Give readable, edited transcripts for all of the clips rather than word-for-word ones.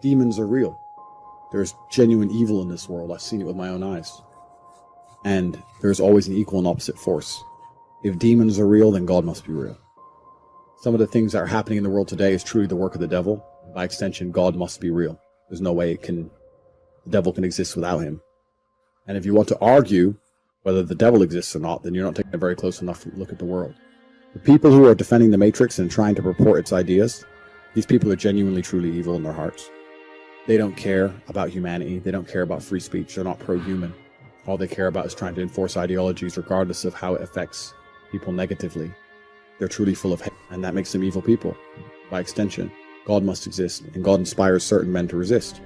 Demons are real. There's genuine evil in this world. I've seen it with my own eyes. And there's always an equal and opposite force. If demons are real, then God must be real. Some of the things that are happening in the world today is truly the work of the devil. By extension, God must be real. There's no way the devil can exist without him. And if you want to argue whether the devil exists or not, then you're not taking a very close enough look at the world. The people who are defending the Matrix and trying to purport its ideas, these people are genuinely, truly evil in their hearts. They don't care about humanity. They don't care about free speech. They're not pro-human. All they care about is trying to enforce ideologies regardless of how it affects people negatively. They're truly full of hate, and that makes them evil people. By extension, God must exist, and God inspires certain men to resist,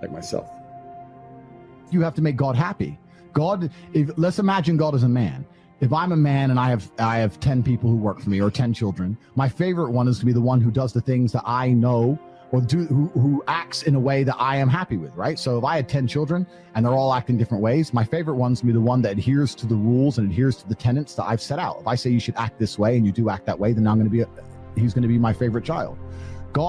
like myself. You have to make God happy. Let's imagine God as a man. If I'm a man and I have 10 people who work for me or 10 children, my favorite one is to be the one who does the things that I know or who acts in a way that I am happy with, right? So if I had 10 children and they're all acting different ways, my favorite one's to be the one that adheres to the rules and adheres to the tenets that I've set out. If I say you should act this way and you do act that way, then he's going to be my favorite child.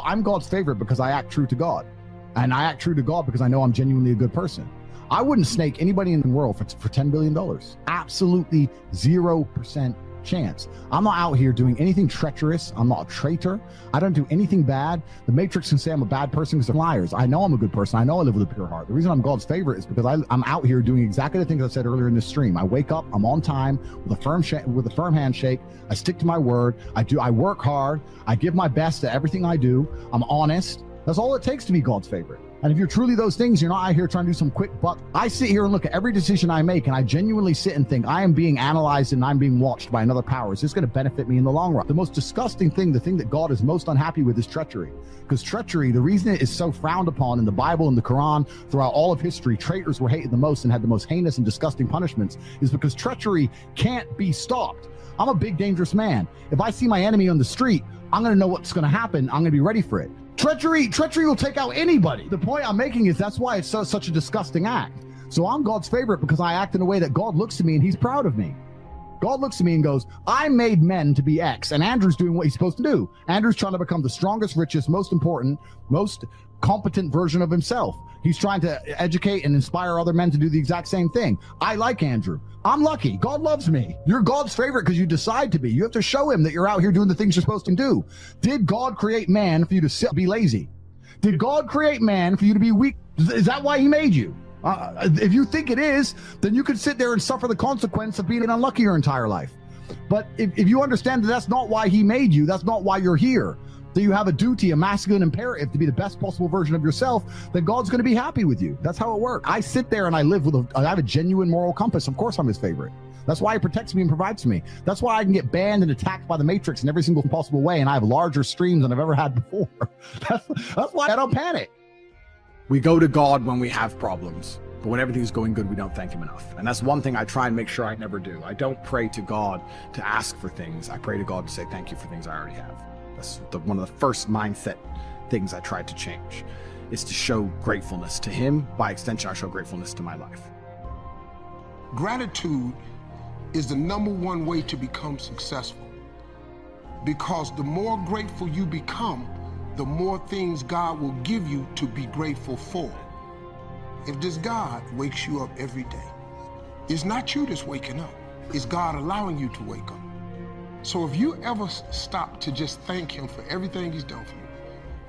I'm God's favorite because I act true to God. And I act true to God because I know I'm genuinely a good person. I wouldn't snake anybody in the world for $10 billion. Absolutely 0% chance. I'm not out here doing anything treacherous. I'm not a traitor. I don't do anything bad. The Matrix can say I'm a bad person because they're liars. I know I'm a good person. I know I live with a pure heart. The reason I'm God's favorite is because I'm out here doing exactly the things I said earlier in this stream. I wake up, I'm on time with a firm handshake. I stick to my word. I work hard. I give my best at everything I do. I'm honest. That's all it takes to be God's favorite. And if you're truly those things, you're not out here trying to do some quick buck. I sit here and look at every decision I make, and I genuinely sit and think, I am being analyzed and I'm being watched by another power. Is this going to benefit me in the long run? The most disgusting thing, the thing that God is most unhappy with, is treachery. Because treachery, the reason it is so frowned upon in the Bible and the Quran throughout all of history, traitors were hated the most and had the most heinous and disgusting punishments, is because treachery can't be stopped. I'm a big, dangerous man. If I see my enemy on the street, I'm going to know what's going to happen. I'm going to be ready for it. Treachery will take out anybody. The point I'm making is that's why it's such a disgusting act. So I'm God's favorite because I act in a way that God looks at me and he's proud of me. God looks at me and goes, I made men to be X, and Andrew's doing what he's supposed to do. Andrew's trying to become the strongest, richest, most important, most competent version of himself. He's trying to educate and inspire other men to do the exact same thing. I like Andrew. I'm lucky. God loves me. You're God's favorite because you decide to be. You have to show him that you're out here doing the things you're supposed to do. Did God create man for you to sit, be lazy? Did God create man for you to be weak? Is that why he made you? If you think it is, then you could sit there and suffer the consequence of being unlucky your entire life. But if you understand that that's not why he made you, that's not why you're here, that you have a duty, a masculine imperative to be the best possible version of yourself, then God's going to be happy with you. That's how it works. I sit there and I have a genuine moral compass. Of course I'm his favorite. That's why he protects me and provides for me. That's why I can get banned and attacked by the Matrix in every single possible way, and I have larger streams than I've ever had before. That's why I don't panic. We go to God when we have problems, but when everything's going good, we don't thank him enough. And that's one thing I try and make sure I never do. I don't pray to God to ask for things. I pray to God to say thank you for things I already have. That's one of the first mindset things I tried to change, is to show gratefulness to him. By extension, I show gratefulness to my life. Gratitude is the #1 way to become successful, because the more grateful you become, the more things God will give you to be grateful for. If this God wakes you up every day, it's not you that's waking up, it's God allowing you to wake up. So if you ever stop to just thank him for everything he's done for you,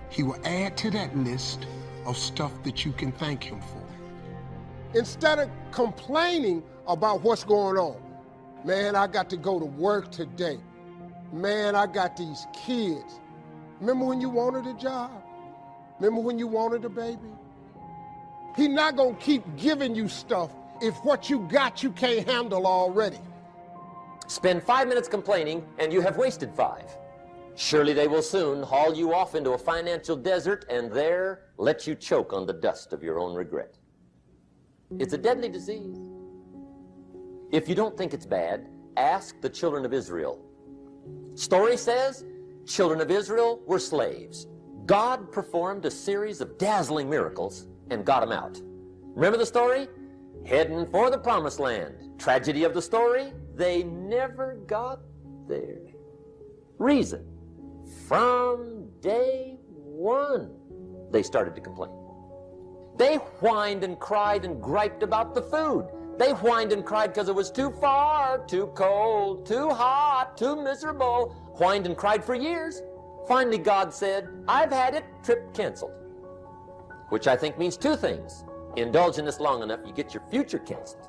he will add to that list of stuff that you can thank him for. Instead of complaining about what's going on, man, I got to go to work today. Man, I got these kids. Remember when you wanted a job? Remember when you wanted a baby? He's not gonna keep giving you stuff if what you got you can't handle already. Spend 5 minutes complaining and you have wasted 5. Surely they will soon haul you off into a financial desert and there let you choke on the dust of your own regret. It's a deadly disease. If you don't think it's bad, ask the children of Israel. Story says, children of Israel were slaves. God performed a series of dazzling miracles and got them out. Remember the story? Heading for the promised land. Tragedy of the story, they never got there. Reason, from day one, they started to complain. They whined and cried and griped about the food. They whined and cried because it was too far, too cold, too hot, too miserable. Whined and cried for years. Finally, God said, I've had it, trip canceled. Which I think means two things. Indulge in this long enough, you get your future canceled.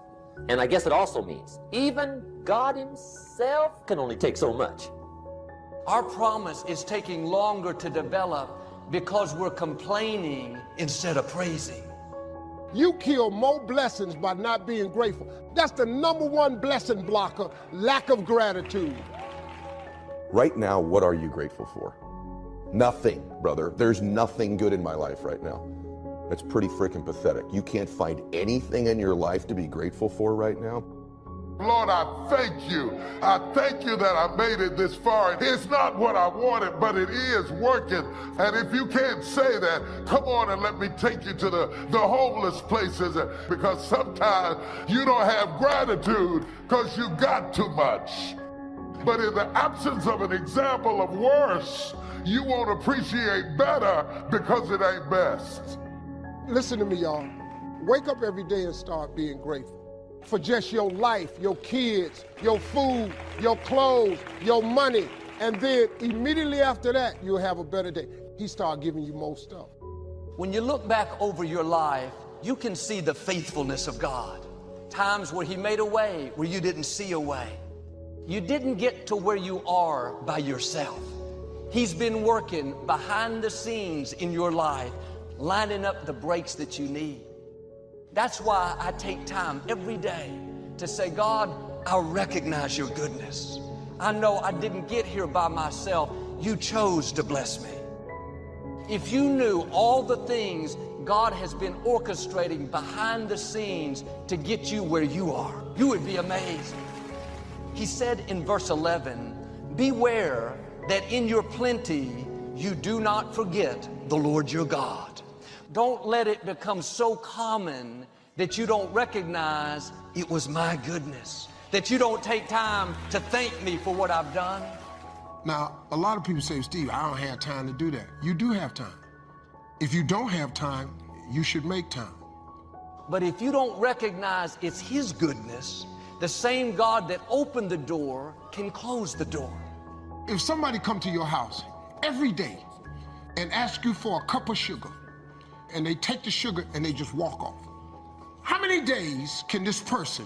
And I guess it also means even God himself can only take so much. Our promise is taking longer to develop because we're complaining instead of praising. You kill more blessings by not being grateful. That's the #1 blessing blocker, lack of gratitude. Right now, what are you grateful for? Nothing, brother. There's nothing good in my life right now. That's pretty freaking pathetic. You can't find anything in your life to be grateful for right now? Lord, I thank you. I thank you that I made it this far. It's not what I wanted, but it is working. And if you can't say that, come on and let me take you to the homeless places, because sometimes you don't have gratitude because you got too much. But in the absence of an example of worse, you won't appreciate better because it ain't best. Listen to me, y'all. Wake up every day and start being grateful for just your life, your kids, your food, your clothes, your money. And then immediately after that, you'll have a better day. He start giving you more stuff. When you look back over your life, you can see the faithfulness of God. Times where he made a way where you didn't see a way. You didn't get to where you are by yourself. He's been working behind the scenes in your life, lining up the breaks that you need. That's why I take time every day to say, God, I recognize your goodness. I know I didn't get here by myself. You chose to bless me. If you knew all the things God has been orchestrating behind the scenes to get you where you are, you would be amazed. He said in verse 11, beware that in your plenty you do not forget the Lord your God. Don't let it become so common that you don't recognize it was my goodness, that you don't take time to thank me for what I've done. Now, a lot of people say, Steve, I don't have time to do that. You do have time. If you don't have time, you should make time. But if you don't recognize it's his goodness, the same God that opened the door can close the door. If somebody come to your house every day and ask you for a cup of sugar, and they take the sugar and they just walk off, how many days can this person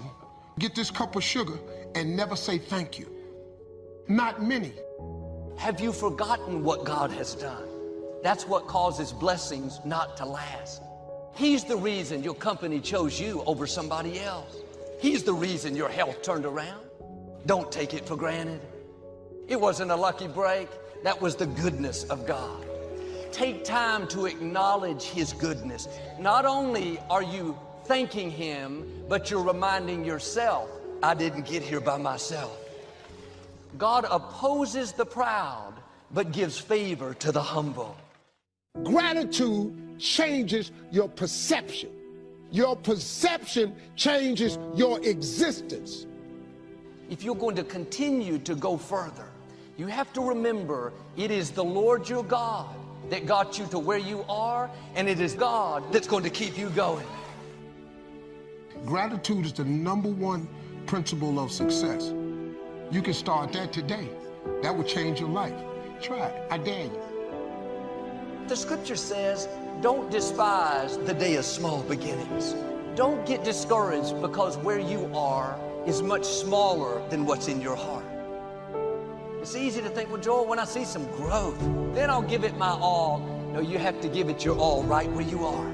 get this cup of sugar and never say thank you? Not many. Have you forgotten what God has done? That's what causes blessings not to last. He's the reason your company chose you over somebody else. He's the reason your health turned around. Don't take it for granted. It wasn't a lucky break. That was the goodness of God. Take time to acknowledge his goodness. Not only are you thanking him, but you're reminding yourself, I didn't get here by myself. God opposes the proud, but gives favor to the humble. Gratitude changes your perception. Your perception changes your existence. If you're going to continue to go further, you have to remember it is the Lord your God that got you to where you are, and it is God that's going to keep you going. Gratitude is the #1 principle of success. You can start that today. That will change your life. Try it. I dare you. The scripture says, don't despise the day of small beginnings. Don't get discouraged because where you are is much smaller than what's in your heart. It's easy to think, well, Joel, when I see some growth, then I'll give it my all. No, you have to give it your all right where you are.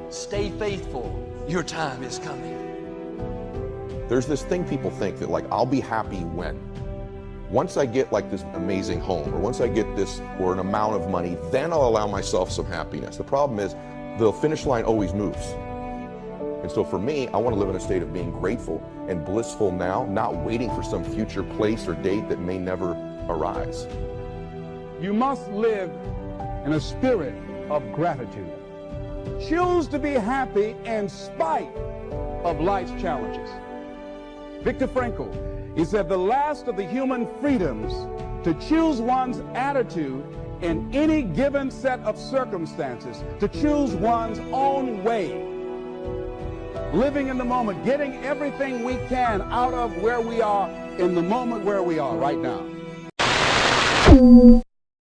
Stay faithful. Your time is coming. There's this thing people think that, like, I'll be happy when. Once I get like this amazing home, or once I get this or an amount of money, then I'll allow myself some happiness. The problem is the finish line always moves. And so for me, I want to live in a state of being grateful and blissful now, not waiting for some future place or date that may never arise. You must live in a spirit of gratitude. Choose to be happy in spite of life's challenges. Viktor Frankl, he said the last of the human freedoms to choose one's attitude in any given set of circumstances to choose one's own way. Living in the moment, getting everything we can out of where we are in the moment where we are right now.